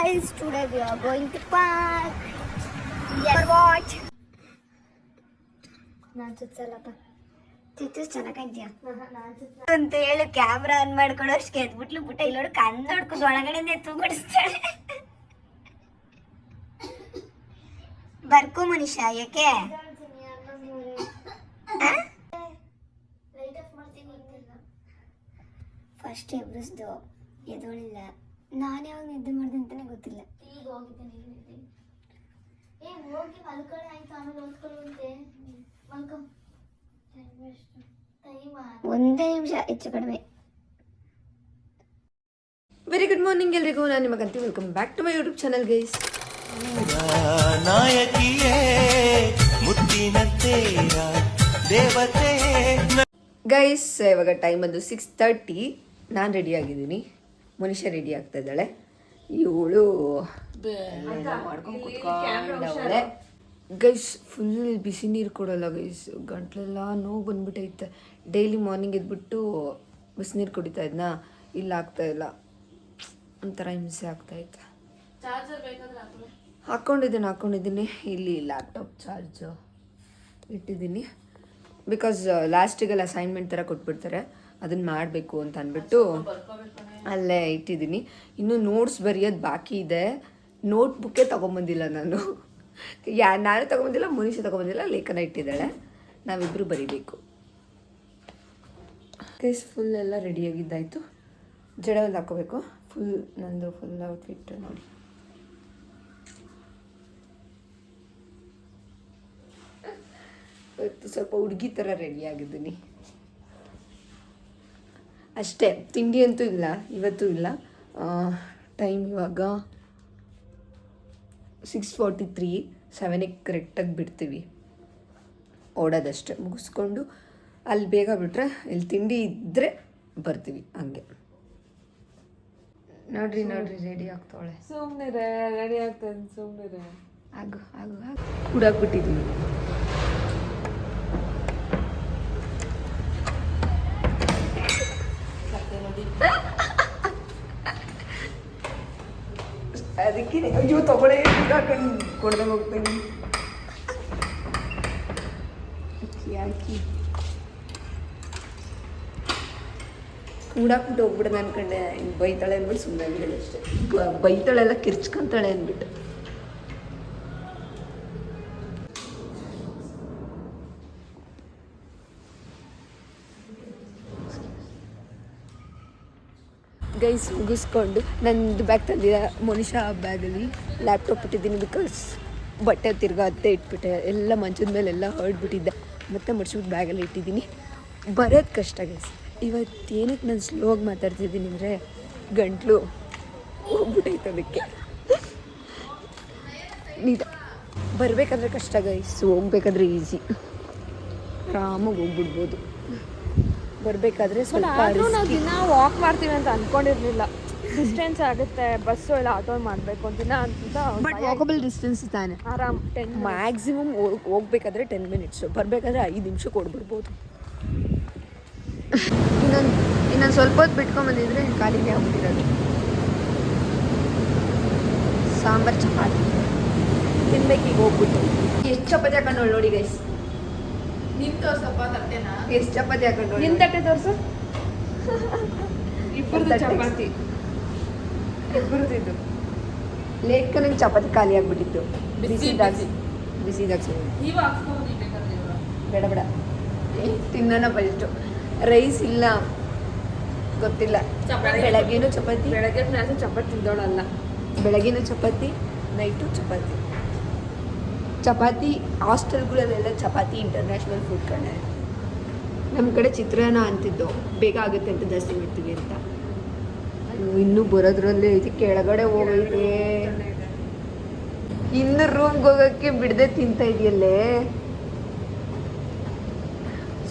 guys, today we are going to park. Yes. For what? ನಾನು ಸುತ್ತಲ್ಲಪ್ಪ ಚಿತ್ತು ಚೆನ್ನಾಗಿದ್ಯಾ ಅಂತ ಹೇಳಿ ಕ್ಯಾಮ್ರಾ ಆನ್ ಮಾಡ್ಕೊಂಡು ಅಷ್ಟು ಎದ್ಬಿಟ್ಲು ಬಿಟ್ಟ ಇಲ್ಲಿ ನೋಡಿ ಕಣ್ಣು ನೋಡ್ಕೊಂಡು ಒಳಗಡೆ ತೂಗಡಿಸ್ತಾಳೆ. ಬರ್ಕೋ ಮನುಷ್ಯ ಯಾಕೆ ಫಸ್ಟ್ ಎಬ್ರಿಸ್ದು ಎದೋಳಿಲ್ಲ. ನಾನು ಯಾವಾಗ ನಿದ್ದೆ ಮಾಡಿದೆ ಅಂತಾನೆ ಗೊತ್ತಿಲ್ಲ. ಈಗ ಹೋಗಿದ್ದೇನೆ ಹೋಗಿ ಮಲ್ಕೊಳ್ಳಿ ಆಯ್ತು, ಆಮೇಲೆ ಓದ್ಕೊಳ್ಳುವಂತೆ ಮಲ್ಕೊ. ಒಂದೇ ನಿಮಿಷ ಹೆಚ್ಚು ಕಡಿಮೆ. ವೆರಿ ಗುಡ್ ಮಾರ್ನಿಂಗ್ ಎಲ್ರಿಗೂ, ನಾನು ನಿಮಗಂತ welcome back to my YouTube channel guys. Guys ಇವಾಗ ಟೈಮ್ ಅದು 6:30. ನಾನು ರೆಡಿ ಆಗಿದ್ದೀನಿ, ಮನುಷ್ಯ ರೆಡಿ ಆಗ್ತಾ ಇದ್ದಾಳೆ. ಇವಳು ಮಾಡ್ಕೊಂಡು ಕೂತ್ಕೊಂಡವಳೆ. ಗೈಸ್ ಫುಲ್ ಬಿಸಿ ನೀರು ಕೊಡೋಲ್ಲ ಗೈಸ್, ಗಂಟ್ಲೆಲ್ಲ ನೋವು ಬಂದ್ಬಿಟ್ಟೈತೆ. ಡೈಲಿ ಮಾರ್ನಿಂಗ್ ಎದ್ಬಿಟ್ಟು ಬಿಸಿನೀರು ಕುಡಿತಾ ಇದ್ನಾ, ಇಲ್ಲ ಆಗ್ತಾಯಿಲ್ಲ, ಒಂಥರ ಹಿಂಸೆ ಆಗ್ತಾಯಿತ್ತು. ಹಾಕ್ಕೊಂಡಿದ್ದೀನಿ ಇಲ್ಲಿ ಲ್ಯಾಪ್ಟಾಪ್ ಚಾರ್ಜು ಇಟ್ಟಿದ್ದೀನಿ. ಬಿಕಾಸ್ ಲಾಸ್ಟಿಗೆಲ್ಲ ಅಸೈನ್ಮೆಂಟ್ ಥರ ಕೊಟ್ಬಿಡ್ತಾರೆ, ಅದನ್ನು ಮಾಡಬೇಕು ಅಂತ ಅಂದ್ಬಿಟ್ಟು ಅಲ್ಲೇ ಇಟ್ಟಿದ್ದೀನಿ. ಇನ್ನೂ ನೋಟ್ಸ್ ಬರೆಯೋದು ಬಾಕಿ ಇದೆ. ನೋಟ್ ಬುಕ್ಕೇ ತೊಗೊಂಬಂದಿಲ್ಲ ನಾನು, ನಾನು ತೊಗೊಂಬಂದಿಲ್ಲ, ಮನುಷ್ಯ ತೊಗೊಂಬಂದಿಲ್ಲ, ಲೇಖನ ಇಟ್ಟಿದ್ದಾಳೆ, ನಾವಿಬ್ಬರು ಬರೀಬೇಕು. ಕೇಸ್ ಫುಲ್ ಎಲ್ಲ ರೆಡಿಯಾಗಿದ್ದಾಯಿತು. ಜಡ ಒಂದು ಹಾಕೋಬೇಕು. ನಂದು ಫುಲ್ ಔಟ್ಫಿಟ್ ನೋಡಿ. ಇವತ್ತು ಸ್ವಲ್ಪ ಹುಡುಗಿ ಥರ ರೆಡಿಯಾಗಿದ್ದೀನಿ ಅಷ್ಟೇ. ತಿಂಡಿ ಅಂತೂ ಇಲ್ಲ, ಇವತ್ತು ಇಲ್ಲ. ಟೈಮ್ ಇವಾಗ 6:43, 7ಗೆ ಕರೆಕ್ಟಾಗಿ ಬಿಡ್ತೀವಿ. ಓಡೋದಷ್ಟೇ ಮುಗಿಸ್ಕೊಂಡು ಅಲ್ಲಿ ಬೇಗ ಬಿಟ್ರೆ ಇಲ್ಲಿ ತಿಂಡಿ ಇದ್ದರೆ ಬರ್ತೀವಿ. ಹಂಗೆ ನೋಡ್ರಿ ರೆಡಿ ಆಗ್ತಾವಳೆ. ಸುಮ್ಮನೆ ರೆಡಿ ಆಗ್ತಾನೆ, ಸುಮ್ಮನೆ ಆಗು ಕೂಡಾಕ್ಬಿಟ್ಟಿದ್ದೀನಿ. ಅದಕ್ಕೆ ಅಯ್ಯೋ ತಗೊಳ್ಳೆ ಹಾಕೊಂಡು ಕೊಡ್ದಂಗೆ ಹೋಗ್ತೀನಿ. ಯಾಕೆ ಕೂಡಾಕ್ಬಿಟ್ಟು ಹೋಗ್ಬಿಡೋದು ಅನ್ಕೊಂಡೆ. ಹಿಂಗೆ ಬೈತಾಳೆ ಅಂದ್ಬಿಟ್ಟು ಸುಮ್ಮನೆ ಆಗಿದ್ದಾಳೆ ಅಷ್ಟೇ. ಬೈತಾಳೆಲ್ಲ ಕಿರ್ಚ್ಕೊಂತಾಳೆ ಅಂದ್ಬಿಟ್ಟು. ಗೈಸ್ ಮುಗಿಸ್ಕೊಂಡು ನಂದು ಬ್ಯಾಗ್ ತಂದಿದ್ದ ಮನುಷ್ಯ ಬ್ಯಾಗಲ್ಲಿ ಲ್ಯಾಪ್ಟಾಪ್ ಇಟ್ಟಿದ್ದೀನಿ. ಬಿಕಾಸ್ ಬಟ್ಟೆ ತಿರ್ಗಾ ಅತ್ತೆ ಇಟ್ಬಿಟ್ಟೆ, ಎಲ್ಲ ಮಂಚದ ಮೇಲೆ ಎಲ್ಲ ಹೊರಡ್ಬಿಟ್ಟಿದ್ದೆ. ಮತ್ತೆ ಮಡ್ಸ್ಬಿಟ್ಟು ಬ್ಯಾಗಲ್ಲಿ ಇಟ್ಟಿದ್ದೀನಿ. ಬರೋದು ಕಷ್ಟ ಗೈಸ್. ಇವತ್ತೇನಕ್ಕೆ ನಾನು ಸ್ಲೋ ಆಗಿ ಮಾತಾಡ್ತಿದ್ದೀನಿ ಅಂದರೆ ಗಂಟ್ಲು ಹೋಗ್ಬಿಟ್ಟೈತೆ, ಅದಕ್ಕೆ ನಿಜ. ಬರಬೇಕಾದ್ರೆ ಕಷ್ಟ ಗೈಸ್, ಹೋಗ್ಬೇಕಾದ್ರೆ ಈಸಿ, ಆರಾಮಾಗಿ ಹೋಗ್ಬಿಡ್ಬೋದು. ಬರಬೇಕಾದ್ರೆ ಸ್ವಲ್ಪ ನಾವು ದಿನ ವಾಕ್ ಮಾಡ್ತೀವಿ ಅಂತ ಅಂದ್ಕೊಂಡಿರಲಿಲ್ಲ. ಡಿಸ್ಟೆನ್ಸ್ ಆಗುತ್ತೆ, ಬಸ್ಸು ಇಲ್ಲ ಆಟೋ ಮಾಡಬೇಕು ದಿನ ಅಂತ. ಬಟ್ ವಾಕಬಲ್ ಡಿಸ್ಟೆನ್ಸ್ ತಾನೆ, ಆರಾಮ್ 10 ಮ್ಯಾಕ್ಸಿಮಮ್. ಹೋಗ್ಬೇಕಾದ್ರೆ 10 ಮಿನಿಟ್ಸು, ಬರಬೇಕಾದ್ರೆ 5 ನಿಮಿಷ ಕೊಡ್ಬಿಡ್ಬೋದು. ಇನ್ನೊಂದು ಸ್ವಲ್ಪ ಹೊತ್ತು ಬಿಟ್ಕೊಂಬಂದಿದ್ರೆ ಖಾಲಿಗೆ ಆಗ್ಬಿಟ್ಟಿರೋದು. ಸಾಂಬಾರು ಚಪಾತಿ ತಿನ್ಬೇಕೀಗ ಹೋಗ್ಬಿಟ್ಟು. ಎಷ್ಟು ಚಪಾತಿ ಹಾಕೊಂಡು ನೋಡಿ ಗೈಸ್. ನಿನ್ ತೋರ್ಸಪ್ಪ ತಟ್ಟೆನ, ಎಷ್ಟು ಚಪಾತಿ ಹಾಕೊಂಡು ನಿನ್ ತಟ್ಟೆ ತೋರ್ಸು. ಇಬ್ಬರದು ಚಪಾತಿ, ಇಬ್ಬರದಿದ್ದು ಲೇಖನಿಗೆ ಚಪಾತಿ ಖಾಲಿ ಆಗ್ಬಿಟ್ಟಿತ್ತು. ಬಿಸಿದಾಗ ನೀವು ಹಾಕ್ಸ್ಕೊಂಡು ಬೇಡ ತಿನ್ನೋಣ ಫಸ್ಟು. ರೈಸ್ ಇಲ್ಲ ಗೊತ್ತಿಲ್ಲ. ಬೆಳಗ್ಗೆನೂ ಚಪಾತಿ, ಬೆಳಗ್ಗೆ ನಾನು ಚಪಾತಿ ತಿಂದೋಳಲ್ಲ. ಬೆಳಗ್ಗೆನೂ ಚಪಾತಿ, ನೈಟು ಚಪಾತಿ. ಹಾಸ್ಟೆಲ್ಗಳಲ್ಲೆಲ್ಲ ಚಪಾತಿ ಇಂಟರ್ನ್ಯಾಷನಲ್ ಫುಡ್ ಕಡೆ. ನಮ್ಮ ಕಡೆ ಚಿತ್ರಾನ್ನ ಅಂತಿದ್ದು, ಬೇಗ ಆಗುತ್ತೆ ಅಂತ ಜಾಸ್ತಿ ಮಾಡ್ತೀವಿ ಅಂತ. ಇನ್ನೂ ಬರೋದ್ರಲ್ಲೇ ಐತಿ, ಕೆಳಗಡೆ ಹೋಗೈತೆ. ಇನ್ನು ರೂಮ್ಗೆ ಹೋಗೋಕ್ಕೆ ಬಿಡದೆ ತಿಂತಾ ಇದೆಯಲ್ಲೇ.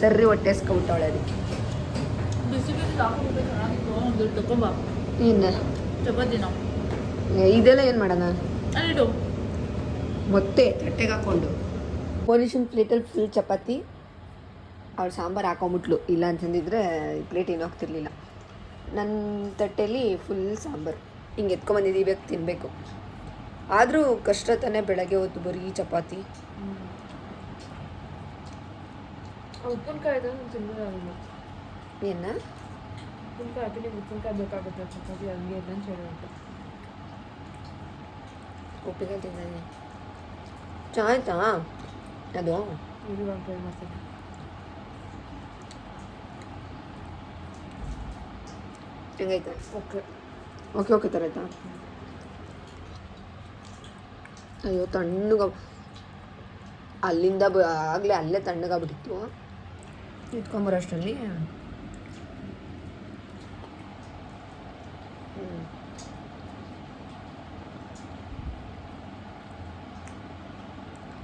ಸರ್ರಿ ಹೊಟ್ಟೆ ಹಸ್ಕೊಬಿಟ್ಟವಳೆ ಅದಕ್ಕೆ. ಏನು ಚಪಾತಿನ ಇದೆಲ್ಲ ಏನು ಮಾಡೋಣ ಮತ್ತೆ ತಟ್ಟೆಗೆ ಹಾಕ್ಕೊಂಡು. ಪೊಲೀಷನ್ ಪ್ಲೇಟಲ್ಲಿ ಫುಲ್ ಚಪಾತಿ, ಅವ್ಳು ಸಾಂಬಾರು ಹಾಕೊಂಬಿಟ್ಲು. ಇಲ್ಲ ಅಂತಂದಿದ್ರೆ ಪ್ಲೇಟ್ ಏನೂ ಆಗ್ತಿರ್ಲಿಲ್ಲ. ನನ್ನ ತಟ್ಟೆಯಲ್ಲಿ ಫುಲ್ ಸಾಂಬಾರು. ಹಿಂಗೆ ಎತ್ಕೊಂಬಂದಿದ್ದೀವಿ, ಬೇಕು ತಿನ್ನಬೇಕು. ಆದರೂ ಕಷ್ಟ ತಾನೇ ಬೆಳಗ್ಗೆ ಹೊತ್ತು ಬರೀ ಚಪಾತಿ. ಉಪ್ಪಿನಕಾಯಿ ಇದ್ರೆ ನಾನು ತಿನ್ನೋದಾಗಿಲ್ಲ. ಏನ ಉಪ್ಪಿನಕಾಯಿ ಹಾಕಿ ಉಪ್ಪಿನಕಾಯಿ ಬೇಕಾಗುತ್ತೆ ಚಪಾತಿ ಹಂಗೆ ಇಲ್ಲ ಅಂತ ಹೇಳುವಂತೆ. ಉಪ್ಪಿನಕಾಯಿ ತಿಂದಾನೆ ಚೆನ್ನಾಯ್ತಾ ಅದು? ಇವಾಗ ಟ್ರೈ ಮಾಡ್ತೀನಿ. ಹೆಂಗೈತೆ? ಓಕೆ ಓಕೆ ಓಕೆ ಥರ ಆಯ್ತಾ? ಅಯ್ಯೋ ತಣ್ಣಗ ಅಲ್ಲಿಂದ ಆಗಲೇ ಅಲ್ಲೇ ತಣ್ಣಗಾಗ್ಬಿಟ್ಟಿತ್ತು. ಇಟ್ಕೊಂಬರೋ ಅಷ್ಟರಲ್ಲಿ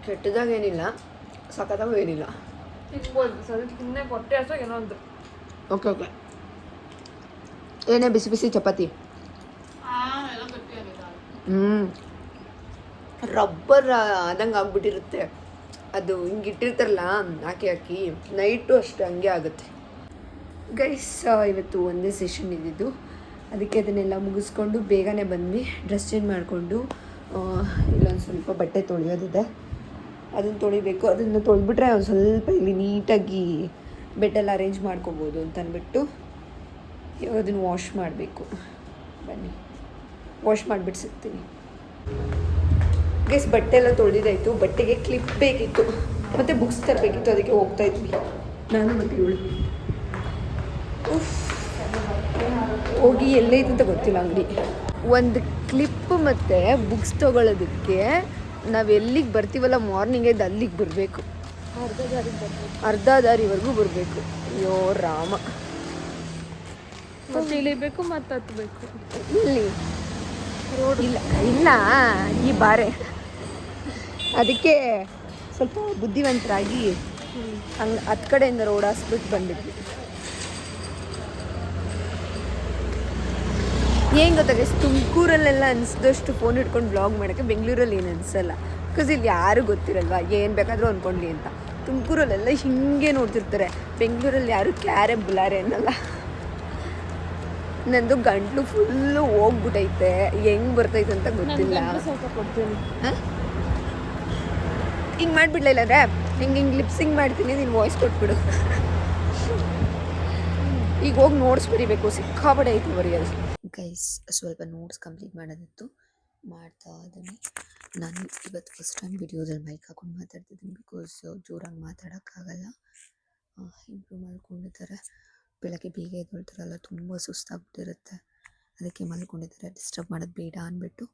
ಕೆಟ್ಟದಾಗೇನಿಲ್ಲ, ಸಖತ್ತಾಗೂ ಏನಿಲ್ಲ. ತಿನ್ಬೋದು ಸರಿ, ತಿನ್ನೇ ಹೊಟ್ಟೆ ಹಸು ಏನೋ ಅಂತ. Okay okay. ಏನೇ ಬಿಸಿ ಬಿಸಿ ಚಪಾತಿ. ರಬ್ಬರ್ ಆದಂಗೆ ಆಗ್ಬಿಟ್ಟಿರುತ್ತೆ ಅದು, ಹಿಂಗೆ ಇಟ್ಟಿರ್ತಾರಲ್ಲ ಹಾಕಿ ಹಾಕಿ. ನೈಟು ಅಷ್ಟೇ ಹಂಗೆ ಆಗುತ್ತೆ. ಗೈಸ್ ಇವತ್ತು ಒಂದೇ ಸೆಷನ್ ಇದ್ದಿದ್ದು, ಅದಕ್ಕೆ ಅದನ್ನೆಲ್ಲ ಮುಗಿಸ್ಕೊಂಡು ಬೇಗನೆ ಬಂದ್ವಿ. ಡ್ರೆಸ್ ಚೇಂಜ್ ಮಾಡಿಕೊಂಡು ಇಲ್ಲೊಂದು ಸ್ವಲ್ಪ ಬಟ್ಟೆ ತೊಳೆಯೋದಿದೆ, ಅದನ್ನು ತೊಳಿಬೇಕು. ಅದನ್ನು ತೊಳೆದ್ಬಿಟ್ರೆ ಒಂದು ಸ್ವಲ್ಪ ಇಲ್ಲಿ ನೀಟಾಗಿ ಬೆಡ್ಡೆಲ್ಲ ಅರೇಂಜ್ ಮಾಡ್ಕೋಬೋದು ಅಂತ ಅಂದ್ಬಿಟ್ಟು ಇವಾಗ ಅದನ್ನು ವಾಶ್ ಮಾಡಬೇಕು. ಬನ್ನಿ ವಾಶ್ ಮಾಡಿಬಿಟ್ಟು ಸಿಗ್ತೀನಿ. ಗೈಸ್ ಬಟ್ಟೆ ಎಲ್ಲ ತೊಳೆದಿದ್ದಾಯಿತು. ಬಟ್ಟೆಗೆ ಕ್ಲಿಪ್ ಬೇಕಿತ್ತು ಮತ್ತು ಬುಕ್ಸ್ ತರಬೇಕಿತ್ತು, ಅದಕ್ಕೆ ಹೋಗ್ತಾ ಇದ್ವಿ ನಾನು ಮತ್ತು ಇವಳು. ಹೋಗಿ ಎಲ್ಲೈತೆ ಅಂತ ಗೊತ್ತಿಲ್ಲ ಅಂಗಡಿ. ಒಂದು ಕ್ಲಿಪ್ ಮತ್ತು ಬುಕ್ಸ್ ತೊಗೊಳೋದಕ್ಕೆ ನಾವು ಎಲ್ಲಿಗೆ ಬರ್ತೀವಲ್ಲ ಮಾರ್ನಿಂಗ್ ಎದ್ದು ಅಲ್ಲಿಗೆ ಬರಬೇಕು. ಅರ್ಧ ದಾರಿವರೆಗೂ ಬರಬೇಕು. ಅಯ್ಯೋ ರಾಮ. ಮತ್ತೆ ಇಳಿಬೇಕು ಮತ್ತೆ ಹತ್ತಬೇಕು. ಇಲ್ಲಿ ಇಲ್ಲ ಇಲ್ಲ ಈ ಬಾರೆ. ಅದಕ್ಕೆ ಸ್ವಲ್ಪ ಬುದ್ಧಿವಂತರಾಗಿ ಹಂಗೆ ಹತ್ತು ಕಡೆಯಿಂದ ರೋಡ್ ಹಾಸ್ಬಿಟ್ಟು ಬಂದಿದ್ವಿ. ಏನು ಗೊತ್ತಾಗ, ತುಮಕೂರಲ್ಲೆಲ್ಲ ಅನಿಸ್ದಷ್ಟು ಫೋನ್ ಇಟ್ಕೊಂಡು ಬ್ಲಾಗ್ ಮಾಡೋಕ್ಕೆ ಬೆಂಗಳೂರಲ್ಲಿ ಏನು ಅನಿಸಲ್ಲ. ಬಿಕಾಸ್ ಇಲ್ಲಿ ಯಾರೂ ಗೊತ್ತಿರಲ್ವ, ಏನು ಬೇಕಾದರೂ ಅಂದ್ಕೊಂಡ್ಲಿ ಅಂತ. ತುಮಕೂರಲ್ಲೆಲ್ಲ ಹಿಂಗೆ ನೋಡ್ತಿರ್ತಾರೆ, ಬೆಂಗಳೂರಲ್ಲಿ ಯಾರು ಕ್ಯಾರೆ ಬುಲಾರೆ ಅನ್ನಲ್ಲ. ನಂದು ಗಂಟ್ಲು ಫುಲ್ಲು ಹೋಗ್ಬಿಟ್ಟೈತೆ, ಹೆಂಗೆ ಬರ್ತೈತೆ ಅಂತ ಗೊತ್ತಿಲ್ಲ. ಸ್ವಲ್ಪ ಕೊಡ್ತೀನಿ. ಹಿಂಗೆ ಮಾಡಿಬಿಡ್ಲ, ಇಲ್ಲಾಂದ್ರೆ ಹಿಂಗೆ ಲಿಪ್ಸಿಂಗ್ ಮಾಡ್ತೀನಿ, ನೀನು ವಾಯ್ಸ್ ಕೊಟ್ಬಿಡು. ಈಗ ಹೋಗಿ ನೋಟ್ಸ್ ಬರೀಬೇಕು, ಸಿಕ್ಕಾಪಡೆ ಐತಿ ಬರೆಯೋದು. ಗೈಸ್ ಸ್ವಲ್ಪ ನೋಟ್ಸ್ ಕಂಪ್ಲೀಟ್ ಮಾಡೋದಿತ್ತು, ಮಾಡ್ತಾ ಇದ್ದೀನಿ. ನಾನು ಇವತ್ತು ಫಸ್ಟ್ ಟೈಮ್ ವಿಡಿಯೋದಲ್ಲಿ ಮೈಕ್ ಹಾಕೊಂಡು ಮಾತಾಡ್ತಿದ್ದೀನಿ, ಬಿಕಾಸ್ ಜೋರಾಗಿ ಮಾತಾಡೋಕ್ಕಾಗಲ್ಲ. ಇಂಪ್ರೂವ್ ಮಾಡ್ಕೊಂಡಿದ್ದಾರೆ. ಬೆಳಗ್ಗೆ ಬೇಗ ಎದ್ದೇಳ್ತಾರಲ್ಲ, ತುಂಬ ಸುಸ್ತಾಗ್ಬಿಟ್ಟಿರುತ್ತೆ, ಅದಕ್ಕೆ ಮಲ್ಕೊಂಡಿದ್ದಾರೆ. ಡಿಸ್ಟರ್ಬ್ ಮಾಡೋದು ಬೇಡ ಅಂದ್ಬಿಟ್ಟು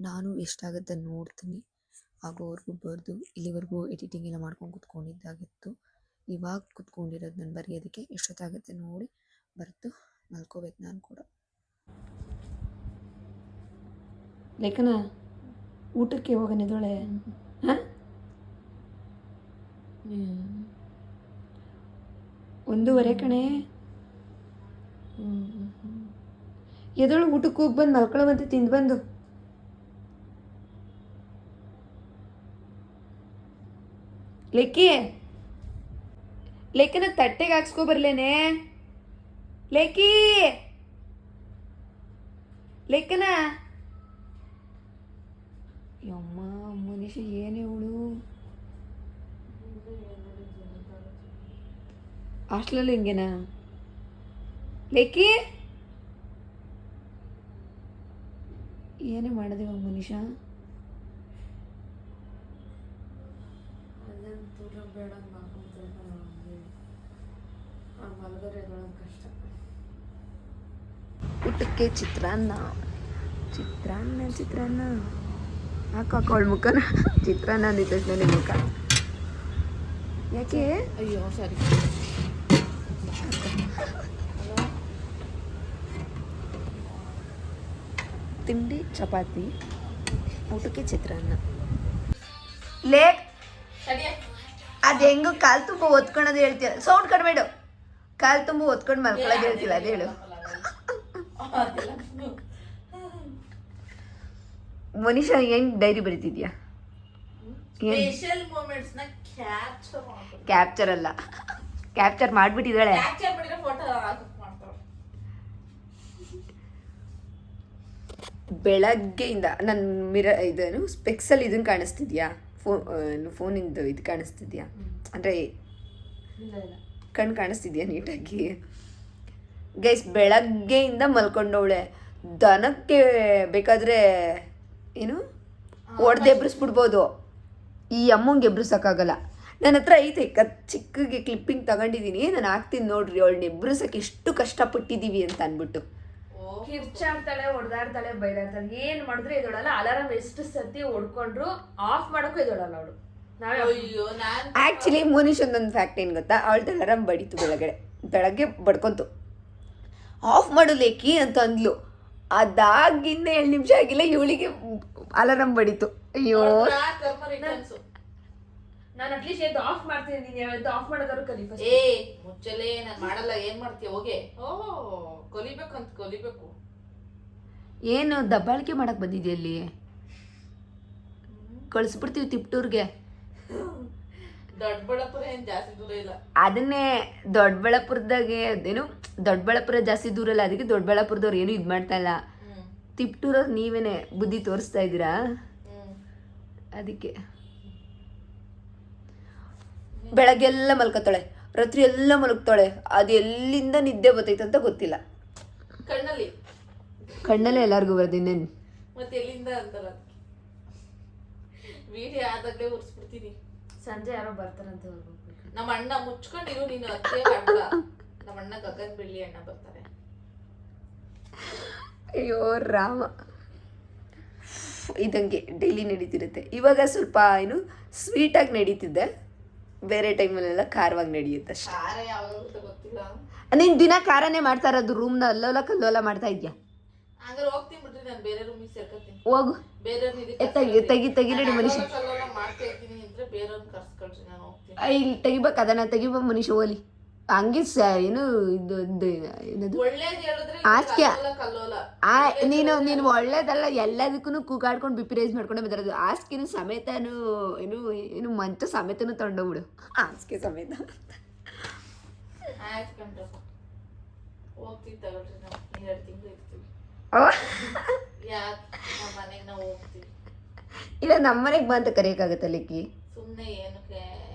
ನಾನು ಎಷ್ಟಾಗುತ್ತೆ ನೋಡ್ತೀನಿ, ಆಗೋವರೆಗೂ ಬರೆದು ಇಲ್ಲಿವರೆಗೂ ಎಡಿಟಿಂಗ್ ಎಲ್ಲ ಮಾಡ್ಕೊಂಡು ಕೂತ್ಕೊಂಡಿದ್ದಾಗಿತ್ತು. ಇವಾಗ ಕೂತ್ಕೊಂಡಿರೋದು ನಾನು ಬರೆಯೋದಕ್ಕೆ. ಎಷ್ಟೊತ್ತಾಗುತ್ತೆ ನೋಡಿ ಬರೆದು ಮಲ್ಕೋಬೇಕು ನಾನು ಕೂಡ. ಲೇಖನ ಊಟಕ್ಕೆ ಹೋಗೋನಿದೊಳೆ. ಹಾಂ 1:30 ಕಣೆ. ಎದೊಳು ಊಟಕ್ಕೆ ಹೋಗಿ ಬಂದು ಮಲ್ಕೊಳ್ಳೋ ಮತ್ತೆ ತಿಂದು ಬಂದು. ಲೇಖನ ತಟ್ಟೆಗೆ ಹಾಕ್ಸ್ಕೊ ಬರ್ಲೇನೆ. ಲೇಖನ ಯಮ್ಮ ಮನುಷ್ಯ ಏನೇ ಅವಳು ಹಾಸ್ಟೆಲಲ್ಲಿ ಹಿಂಗೇನಾ? ಏನೇ ಮಾಡೋದು ಇವಾಗ ಮನುಷ್ಯ. ಊಟಕ್ಕೆ ಚಿತ್ರಾನ್ನ ಹಾಕು ಅವಳ ಮುಖನ. ಚಿತ್ರಾನ್ನ ಅಂದಿದ್ದ ತಕ್ಷಣ ನಿಮ್ಮ ಮುಖ ಯಾಕೆ? ಅಯ್ಯೋ ಸರಿ. ತಿಂಡಿ ಚಪಾತಿ, ಊಟಕ್ಕೆ ಚಿತ್ರಾನ್ನ. ಅದು ಹೆಂಗೋ ಕಾಲು ತುಂಬ ಒತ್ಕೊಳೋದು ಹೇಳ್ತೀಯ. ಸೌಂಡ್ ಕಡಿಮೆಡು. ಕಾಲು ತುಂಬ ಒತ್ಕೊಂಡು ಮಲ್ಕೊಳ್ಳೋದು ಹೇಳ್ತಿಲ್ಲ, ಅದು ಹೇಳು. ಮನುಷ್ಯ ಹೆಂಗ್ ಡೈರಿ ಬರೀತಿದ್ಯಾ? ಕ್ಯಾಪ್ಚರ್ ಅಲ್ಲ, ಕ್ಯಾಪ್ಚರ್ ಮಾಡ್ಬಿಟ್ಟಿದ್ದಾಳೆ. ಬೆಳಗ್ಗೆಯಿಂದ ನನ್ನ ಇದೇನು ಸ್ಪೆಕ್ಸಲ್ಲಿ ಇದನ್ನು ಕಾಣಿಸ್ತಿದ್ಯಾ ಫೋನಿಂದು ಇದು ಕಾಣಿಸ್ತಿದ್ಯಾ ಅಂದರೆ ಕಣ್ಣು ಕಾಣಿಸ್ತಿದ್ಯಾ ನೀಟಾಗಿ ಗೈಸ್ ಬೆಳಗ್ಗೆಯಿಂದ ಮಲ್ಕೊಂಡವಳೆ ದನಕ್ಕೆ ಬೇಕಾದರೆ ಏನು ಹೊಡೆದು ಎಬ್ರಿಸ್ಬಿಡ್ಬೋದು ಈ ಅಮ್ಮಂಗೆ ಎಬ್ರಿಸೋಕ್ಕಾಗಲ್ಲ ನನ್ನ ಹತ್ರ ಐತೆ ಚಿಕ್ಕಗೆ ಕ್ಲಿಪ್ಪಿಂಗ್ ತಗೊಂಡಿದ್ದೀನಿ ನಾನು ಹಾಕ್ತೀನಿ ನೋಡ್ರಿ ಅವಳನ್ನ ಎಬ್ರಿಸೋಕೆ ಎಷ್ಟು ಕಷ್ಟಪಟ್ಟಿದ್ದೀವಿ ಅಂತ ಅಂದ್ಬಿಟ್ಟು ಕಿರ್ಚಾಡ್ತಾಳೆ ಹೊಡೆದಾಡ್ತಾಳೆ ಬೈದಾಡ್ತಾಳೆ ಏನ್ ಮಾಡಿದ್ರೆ ಇದೊಳಲ್ಲ ಅಲಾರಾಮ್ ಎಷ್ಟು ಸತಿ ಹೊಡ್ಕೊಂಡ್ರು ಆಫ್ ಮಾಡೋಕ್ಕೂ ಇದೊಳಲ್ಲ ಅವಳು ಆ್ಯಕ್ಚುಲಿ ಮೋನಿಶ್ ಒಂದೊಂದು ಫ್ಯಾಕ್ಟ್ ಏನು ಗೊತ್ತಾ ಅವಳ್ದು ಅಲಾರಾಮ್ ಬಡೀತು ಬೆಳಗ್ಗೆ ಬಡ್ಕೊಂತು ಆಫ್ ಮಾಡು ಲೇಕಿ ಅಂತ ಅಂದ್ಲು ಅದಾಗಿಂದ 7 ನಿಮಿಷ ಆಗಿಲ್ಲ ಇವಳಿಗೆ ಅಲಾರಾಮ್ ಬಡೀತು ಅಯ್ಯೋ ನಾನು ಅಟ್ಲೀಸ್ಟ್ ಎದ್ದು ಆಫ್ ಮಾಡ್ತೀನಿ ನೀನು ಎದ್ದು ಆಫ್ ಮಾಡೋದಾದ್ರು ಕಲಿ ಮುಚ್ಚಲೆ ನಾನು ಮಾಡಲ್ಲ ಏನ್ ಮಾಡ್ತೀಯ ಹೋಗೆ ಕಲಿಬೇಕು ಏನು ದಬ್ಬಾಳಿಕೆ ಮಾಡಕ್ ಬಂದಿದ್ಯಾ ಅಲ್ಲಿ ಕಳಿಸ್ಬಿಡ್ತೀವಿ ತಿಪ್ಟೂರ್ಗೆ ದೊಡ್ಡಬಳ್ಳಾಪುರ ಏನ್ ಜಾಸ್ತಿ ದೂರ ಇಲ್ಲ ಅದನ್ನೇ ದೊಡ್ಡಬಳ್ಳಾಪುರದಾಗೆ ಅದೇನು ದೊಡ್ಡಬಳ್ಳಾಪುರ ಜಾಸ್ತಿ ದೂರ ಇಲ್ಲ ಅದಕ್ಕೆ ದೊಡ್ಡಬಳ್ಳಾಪುರದವ್ರು ಏನು ಇದು ಮಾಡ್ತಾ ಇಲ್ಲ ತಿಪ್ಟೂರವ್ರು ನೀವೇನೆ ಬುದ್ಧಿ ತೋರಿಸ್ತಾ ಇದ್ದೀರಾ ಅದಕ್ಕೆ ಬೆಳಗ್ಗೆಲ್ಲ ಮಲ್ಕೋತಾಳೆ ರಾತ್ರಿ ಎಲ್ಲ ಮಲಗ್ತಾಳೆ ಅದು ಎಲ್ಲಿಂದ ನಿದ್ದೆ ಬರ್ತೈತೆ ಅಂತ ಗೊತ್ತಿಲ್ಲ ಕಣ್ಣಲ್ಲೇ ಎಲ್ಲರಿಗೂ ಬರ್ದಿನ್ನೇನು ಮತ್ತೆ ಎಲ್ಲಿಂದ ಅಂತಲ್ಲ ವಿಡಿಯೋ ಆದಾಗ್ಲೇ ಉರ್ಸ್ಬಿಡ್ತೀನಿ ಸಂಜೆ ಯಾರೋ ಬರ್ತಾರಂತ ನಮ್ಮ ಅಣ್ಣ ಮುಚ್ಕೊಂಡಿರು ನೀನು ಅತ್ತೆ ಕಾಣಲ್ಲ ನಮ್ಮ ಅಣ್ಣ ಗಗನ್ ಬೆಳ್ಳಿ ಅಣ್ಣ ಬರ್ತಾರೆ ಅಯ್ಯೋ ರಾಮ ಇದಂಗೆ ಡೈಲಿ ನಡೀತಿರುತ್ತೆ ಇವಾಗ ಸ್ವಲ್ಪ ಏನು ಸ್ವೀಟಾಗಿ ನಡೀತಿದ್ದೆ ಬೇರೆ ಟೈಮಲ್ಲೆಲ್ಲ ಖಾರವಾಗಿ ನಡೆಯುತ್ತೆ ಅಷ್ಟೇ ಖಾರ ಯಾವಾಗ ಗೊತ್ತಿಲ್ಲ ನೀನು ದಿನ ಖಾರನೇ ಮಾಡ್ತಾ ಇರೋದು ರೂಮ್ನ ಅಲ್ಲೋಲ ಕಲ್ಲೋಲ ಮಾಡ್ತಾ ಇದ್ಯಾ ಹಂಗಾರೆ ಹೋಗ್ತೀನಿ ಬಿಡ್ರಿ ನಾನು ಬೇರೆ ರೂಮಿಗೆ ಸೇರ್ಕೊತೀನಿ ಹೋಗು ತೆಗಿ ನಡಿ ಮನುಷ್ಯ ಮಾಡ್ತಾ ಇದ್ದೀನಿ ಅಂದ್ರೆ ಬೇರೆಯವ್ರನ್ನ ಕರ್ಸ್ಕೊಳ್ರಿ ನಾನು ಹೋಗ್ತೀನಿ ಇಲ್ಲಿ ತೆಗಿಬೇಕು ಅದನ್ನ ತೆಗಿಬೇಕು ಮನುಷ್ಯ ಹೋಲಿ ಹಂಗೆ ಏನು ಇದು ಒಳ್ಳೇದು ಹೇಳಿದ್ರೆ ಆಸ್ಕೆ ಕಲ್ಲೋಲ ನೀನು ಒಳ್ಳೇದಲ್ಲ ಎಲ್ಲದಕ್ಕೂ ಕೂಗಾಡ್ಕೊಂಡು ಬಿಪಿ ರೈಸ್ ಮಾಡ್ಕೊಂಡೆ ಬರೋದು ಆಸ್ಕಿನ ಸಮೇತನು ಏನು ಮಂಚ ಸಮೇತನು ತಗೊಂಡೋಗ್ಬಿಡು ಆಸ್ಕೆ ಸಮೇತ ಆಯ್ತು ಕಂಡ್ರೆ ಹೋಗ್ತೀವಿ ತಗೊಳ್ರಿ ನಾವು 2 ತಿಂಗಳು ಇರ್ತೀವಿ ಯಾಕೆ ನಮ್ಮ ಮನೆಗೆ ನಾವು ಹೋಗ್ತೀವಿ ಇಲ್ಲ ನಮ್ಮನೆಗೆ ಬಂತ ಕರೆಯೋಕ್ಕಾಗತ್ತಲ್ಲ ಲಿಕ್ಕಿ ಸುಮ್ಮನೆ ಏನಕ್ಕೆ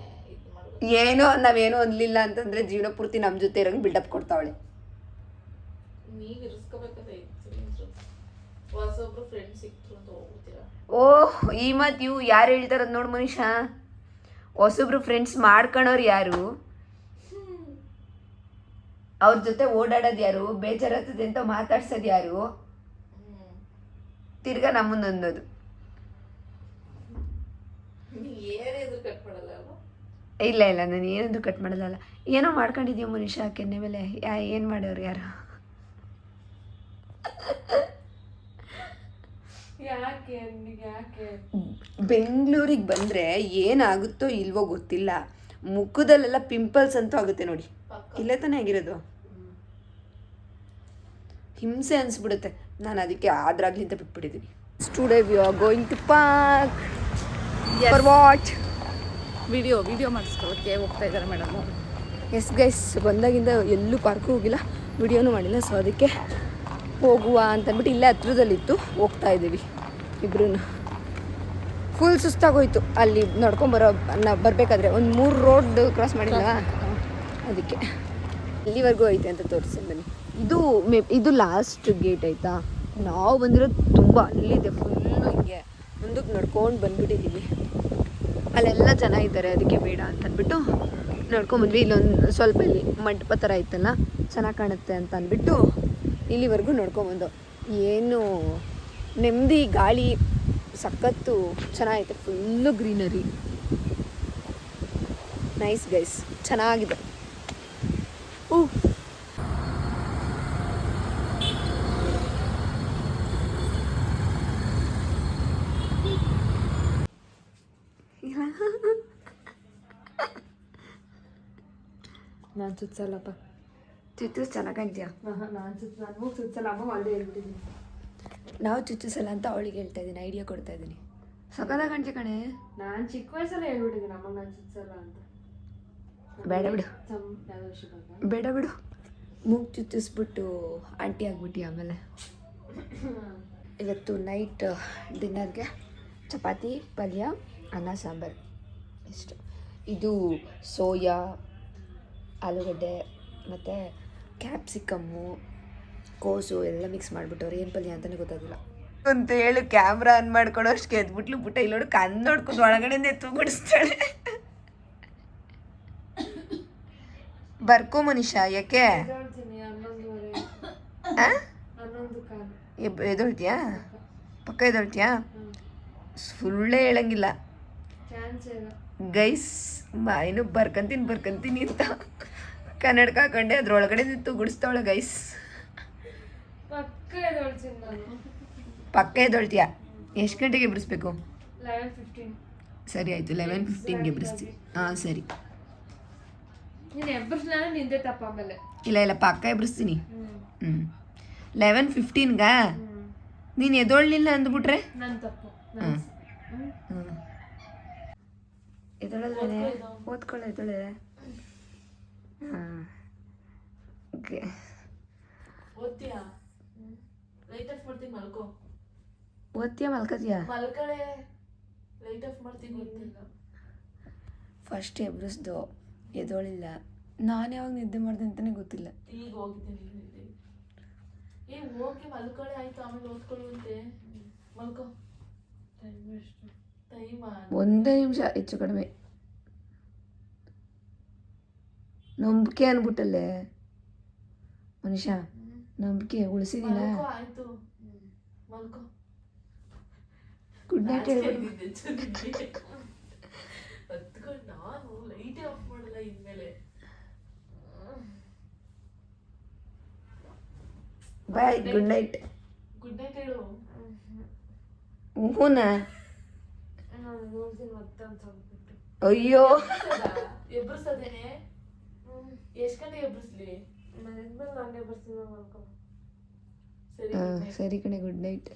ಇದು ಮಾಡ್ಬೇಕು ಏನೋ ನಾವೇನೋ ಅನ್ಲಿಲ್ಲ ಅಂತಂದ್ರೆ ಜೀವನ ಪೂರ್ತಿ ನಮ್ಮ ಜೊತೆ ಇರಂಗ್ ಬಿಲ್ಡಪ್ ಕೊಡ್ತಾವಳೆ ನೀವು ಇರಿಸ್ಕೋಬೇಕಾದ್ರೆ ಹೊಸೊಬ್ರು ಫ್ರೆಂಡ್ಸ್ ಸಿಕ್ತರು ಅಂತ ಹೋಗ್ತೀರಾ ಓಹ್ ಈ ಮಾತು ಇವು ಯಾರು ಹೇಳ್ತಾರದು ನೋಡು ಮನುಷ್ಯ ಹೊಸೊಬ್ರು ಫ್ರೆಂಡ್ಸ್ ಮಾಡ್ಕೊಳೋರು ಯಾರು ಅವ್ರ ಜೊತೆ ಓಡಾಡೋದು ಯಾರು ಬೇಜಾರಾಗ್ತದೆ ಅಂತ ಮಾತಾಡ್ಸೋದು ಯಾರು ತಿರ್ಗಾ ನಮ್ಮನ್ನ ಅನ್ನೋದು ಏನೇದ್ರು ಕಟ್ ಮಾಡಲ್ಲ ಇಲ್ಲ ನಾನು ಏನಂದ್ರೂ ಕಟ್ ಮಾಡೋದಲ್ಲ ಏನೋ ಮಾಡ್ಕೊಂಡಿದ್ಯೋ ಮನುಷ್ಯ ಕೆನ್ನೆ ಮೇಲೆ ಏನು ಮಾಡೋರು ಯಾರು ಬೆಂಗಳೂರಿಗೆ ಬಂದರೆ ಏನಾಗುತ್ತೋ ಇಲ್ವೋ ಗೊತ್ತಿಲ್ಲ ಮುಖದಲ್ಲೆಲ್ಲ ಪಿಂಪಲ್ಸ್ ಅಂತೂ ಆಗುತ್ತೆ ನೋಡಿ ಇಲ್ಲೇ ತಾನೇ ಆಗಿರೋದು ಹಿಂಸೆ ಅನಿಸ್ಬಿಡುತ್ತೆ ನಾನು ಅದಕ್ಕೆ ಆದ್ರಾಗ್ಲಿಂದ ಬಿಟ್ಬಿಟ್ಟಿದ್ದೀನಿ today we are going to park for what video ಮಾಡಿಸ್ಕೊಳ್ಳೋಕ್ಕೆ ಹೋಗ್ತಾ ಇದ್ದಾರೆ ಮೇಡಮ್ ಎಸ್ ಗೈಸ್ ಬಂದಾಗಿಂದ ಎಲ್ಲೂ ಪಾರ್ಕು ಹೋಗಿಲ್ಲ ವಿಡಿಯೋನೂ ಮಾಡಿಲ್ಲ ಸೊ ಅದಕ್ಕೆ ಹೋಗುವ ಅಂತಂದ್ಬಿಟ್ಟು ಇಲ್ಲೇ ಹತ್ರದಲ್ಲಿತ್ತು ಹೋಗ್ತಾ ಇದ್ದೀವಿ ಇಬ್ರು ಫುಲ್ ಸುಸ್ತಾಗೋಯ್ತು ಅಲ್ಲಿ ಬರಬೇಕಾದ್ರೆ ಒಂದು 3 ರೋಡ್ ಕ್ರಾಸ್ ಮಾಡಿಲ್ಲ ಅದಕ್ಕೆ ಎಲ್ಲಿವರೆಗೂ ಐತೆ ಅಂತ ತೋರಿಸ್ತೀನಿ ಬನ್ನಿ ಇದು ಲಾಸ್ಟ್ ಗೇಟ್ ಆಯಿತಾ ನಾವು ಬಂದಿರೋದು ತುಂಬ ಅಲ್ಲಿದೆ ಫುಲ್ಲು ಹಿಂಗೆ ಮುಂದಕ್ಕೆ ನಡ್ಕೊಂಡು ಬಂದ್ಬಿಟ್ಟಿದ್ದೀವಿ ಅಲ್ಲೆಲ್ಲ ಜನ ಇದ್ದಾರೆ ಅದಕ್ಕೆ ಬೇಡ ಅಂತಂದ್ಬಿಟ್ಟು ನಡ್ಕೊಂಬಂದ್ವಿ ಇಲ್ಲೊಂದು ಸ್ವಲ್ಪ ಇಲ್ಲಿ ಮಂಟಪ ಥರ ಇತ್ತಲ್ಲ ಚೆನ್ನಾಗಿ ಕಾಣುತ್ತೆ ಅಂತ ಅಂದ್ಬಿಟ್ಟು ಇಲ್ಲಿವರೆಗೂ ನೋಡ್ಕೊಂಬಂದು ಏನು ನೆಮ್ಮದಿ ಗಾಳಿ ಸಖತ್ತು ಚೆನ್ನಾಗೈತೆ ಫುಲ್ಲು ಗ್ರೀನರಿ ನೈಸ್ ಗೈಸ್ ಚೆನ್ನಾಗಿದೆ ನಾನು ಸುತ್ತಲ್ಲಪ್ಪ ಚುಚ್ಚು ಚೆನ್ನಾಗಿದ್ಯಾ ನಾನು ಸುತ್ತಲ್ಲ ಅಮ್ಮ ಅಲ್ಲಿ ಹೇಳ್ಬಿಟ್ಟಿದ್ದೀನಿ ನಾವು ಚುಚ್ಚಿಸಲ್ಲ ಅಂತ ಅವಳಿಗೆ ಹೇಳ್ತಾ ಇದ್ದೀನಿ ಐಡಿಯಾ ಕೊಡ್ತಾ ಇದ್ದೀನಿ ಸಕದಾಗ ಕಾಣ್ತಿ ಕಣೆ ನಾನು ಚಿಕ್ಕ ವಯಸ್ಸಲ್ಲೇ ಹೇಳ್ಬಿಟ್ಟಿದ್ದೀನಿ ಅಮ್ಮ ನಾನು ಸುತ್ತಲ್ಲ ಅಂತ ಬೇಡ ಬಿಡು ಯಾವುದೋ ವಿಷಯ ಬೇಡ ಬಿಡು ಮೂಗು ಚುಚ್ಚಿಸ್ಬಿಟ್ಟು ಆಂಟಿ ಆಗ್ಬಿಟ್ಟು ಆಮೇಲೆ ಇವತ್ತು ನೈಟ್ ಡಿನ್ನರ್ಗೆ ಚಪಾತಿ ಪಲ್ಯ ಅನ್ನ ಸಾಂಬಾರು ಇಷ್ಟು. ಇದು ಸೋಯಾ ಆಲೂಗಡ್ಡೆ ಮತ್ತು ಕ್ಯಾಪ್ಸಿಕಮ್ಮು ಕೋಸು ಎಲ್ಲ ಮಿಕ್ಸ್ ಮಾಡಿಬಿಟ್ಟವ್ರು. ಏನು ಪಲ್ಯ ಅಂತಲೇ ಗೊತ್ತಾಗಿಲ್ಲ ಅಂತ ಹೇಳು. ಕ್ಯಾಮ್ರಾ ಆನ್ ಮಾಡ್ಕೊಂಡು ಅಷ್ಟು ಎದ್ಬಿಟ್ಲು ಪುಟ್ಟ ಇಲ್ಲೋಡು ಕಣ್ಣು ನೋಡ್ಕೊಂಡು ಒಳಗಡೆಯಿಂದ ಎತ್ತು ಬಿಡಿಸ್ತಾಳೆ. ಬರ್ಕೋ ಮನುಷ್ಯ ಯಾಕೆ ಎದೊಳ್ತೀಯಾ? ಪಕ್ಕ ಎದೊಳ್ತೀಯಾ? ಸುಳ್ಳೇ ಹೇಳಂಗಿಲ್ಲ ಗೈಸ್. ಏನು ಬರ್ಕಂತೀನಿ ಅಂತ ಕನ್ನಡಕ ಹಾಕೊಂಡೆ ಅದ್ರೊಳಗಡೆ ನಿಂತು ಗುಡಿಸ್ತಾವಳ ಗೈಸ್. ಪಕ್ಕ ಎದೊಳ್ತೀಯಾ? ಎಷ್ಟು ಗಂಟೆಗೆ ಬಿಡಿಸ್ಬೇಕು? ಸರಿ ಆಯಿತು, 11:15ಗೆ ಬಿಡಿಸ್ತೀವಿ. ಹಾಂ ಸರಿ. ಇಲ್ಲ ಪಕ್ಕ ಎಬ್ಬಿಸ್ತೀನಿ. 11:15ಗಾ? ನೀನು ಎದೊಳ್ಳಿಲ್ಲ ಅಂದ್ಬಿಟ್ರೆ ಎದೊಳದ್ರೆ ಓದ್ಕೊಳ್ಳೋ ಎದೊಳೆ. ಹಾಂ ಓಕೆ. ಓದ್ತೀಯಾ? ಲೈಟ್ ಆಫ್ ಮಾಡ್ತೀನಿ, ಮಲ್ಕೋ. ಓದ್ತೀಯಾ ಮಲ್ಕೋತೀಯಾ? ಮಲ್ಕಳೆ. ಲೈಟ್ ಆಫ್ ಮಾಡ್ತೀನಿ. ಫಸ್ಟ್ ಎಬ್ರಿಸ್ದು ಎದೊಳಿಲ್ಲ. ನಾನು ಯಾವಾಗ ನಿದ್ದೆ ಮಾಡಿದೆ ಅಂತಲೇ ಗೊತ್ತಿಲ್ಲ. ಈಗ ಹೋಗಿದ್ದೀನಿ ನಿದ್ದೆ. ಹೋಗಿ ಮಲ್ಕೊಳ್ಳಿ ಆಯ್ತು, ಆಮೇಲೆ ಓದ್ಕೊಳ್ಳುವಂತೆ. ಮಲ್ಕೋ. ಟೈಮಾ? 1 ನಿಮಿಷ ಹೆಚ್ಚು ಕಡಿಮೆ. ನಂಬಿಕೆ ಅನ್ಬಿಟ್ಟಲ್ಲೇ ಮನುಷ್ಯ, ನಂಬಿಕೆ ಉಳಿಸಿದಿಲ್ಲ. ಆಯ್ತು ಮಲ್ಕೋ. ಗುಡ್ ನೈಟ್ ಹೇಳ್ಬಿಡು. ನಾನು ಲೈಟೇ ಆಫ್ ಮಾಡಲ್ಲ ಇನ್ಮೇಲೆ. ಬಾಯ್, ಗುಡ್ ನೈಟ್. ಗುಡ್ ನೈಟ್ ಹೇಳು. ಹೂನಾ? ಅಯ್ಯೋ ಎಬ್ರಿಸದೇನೆ. ಎಷ್ಟು ಗಂಟೆ ಎಬ್ರಿಸ್ಲಿ? ಸರಿ ಕಣೆ, ಗುಡ್ ನೈಟ್.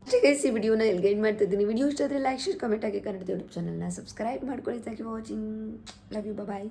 ಈ ವಿಡಿಯೋನ ಎಲ್ಲಿ ಎಂಡ್ ಮಾಡ್ತಾ ಇದ್ದೀನಿ. ವಿಡಿಯೋ ಇಷ್ಟ ಆದರೆ ಲೈಕ್ ಶೇರ್ ಕಮೆಂಟ್ ಆಗಿ ಕನ್ನಡ ಯೂಟ್ಯೂಬ್ ಚಾನಲ್ನ ಸಬ್ಸ್ಕ್ರೈಬ್ ಮಾಡ್ಕೊಳ್ಳಿ. Thank you for watching. Love you. Bye.